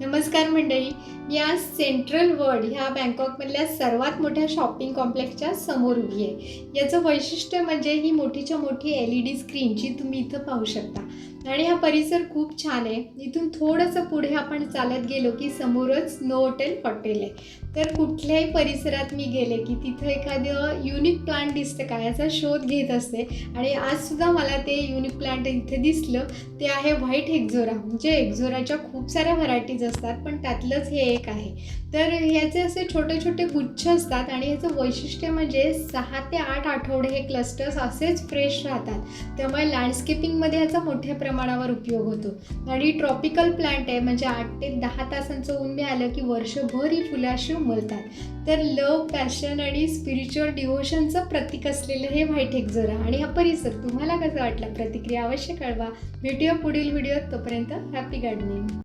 नमस्कार मंडळी. मी आज सेंट्रल वर्ल्ड ह्या बँकॉकमधल्या सर्वात मोठ्या शॉपिंग कॉम्प्लेक्सच्या समोर उभी आहे. याचं वैशिष्ट्य म्हणजे ही मोठीच्या मोठी LED स्क्रीन जी तुम्ही इथं पाहू शकता. आणि हा परिसर खूप छान आहे. इथून थोडंसं पुढे आपण चालत गेलो की समोरच नोव्होटेल हॉटेल आहे. तर कुठल्याही परिसरात मी गेले की तिथं एखादं युनिक प्लांट दिसतं का याचा शोध घेत असते. आणि आजसुद्धा मला ते युनिक प्लांट इथे दिसलं. ते आहे व्हाईट एक्झोरा. म्हणजे एक्झोराच्या खूप साऱ्या व्हरायटीज असतात, पण त्यातलंच हे एक आहे. तर ह्याचे असे छोटे छोटे गुच्छ असतात आणि ह्याचं वैशिष्ट्य म्हणजे 6 ते 8 आठवडे हे क्लस्टर्स असेच फ्रेश राहतात. त्यामुळे लँडस्केपिंगमध्ये ह्याचा मोठ्या प्रमाणावर उपयोग होतो. आणि ट्रॉपिकल प्लांट आहे, म्हणजे 8 ते 10 तासांचं ऊन मिळालं की वर्षभर ही फुलं अशी उमलतात. तर लव, पॅशन आणि स्पिरिच्युअल डिव्होशनचं प्रतीक असलेलं हे व्हाईट एक्झोरा आणि हा परिसर तुम्हाला कसं वाटला? प्रतिक्रिया अवश्य कळवा. भेटूया पुढील व्हिडिओत. तोपर्यंत हॅपी गार्डनिंग.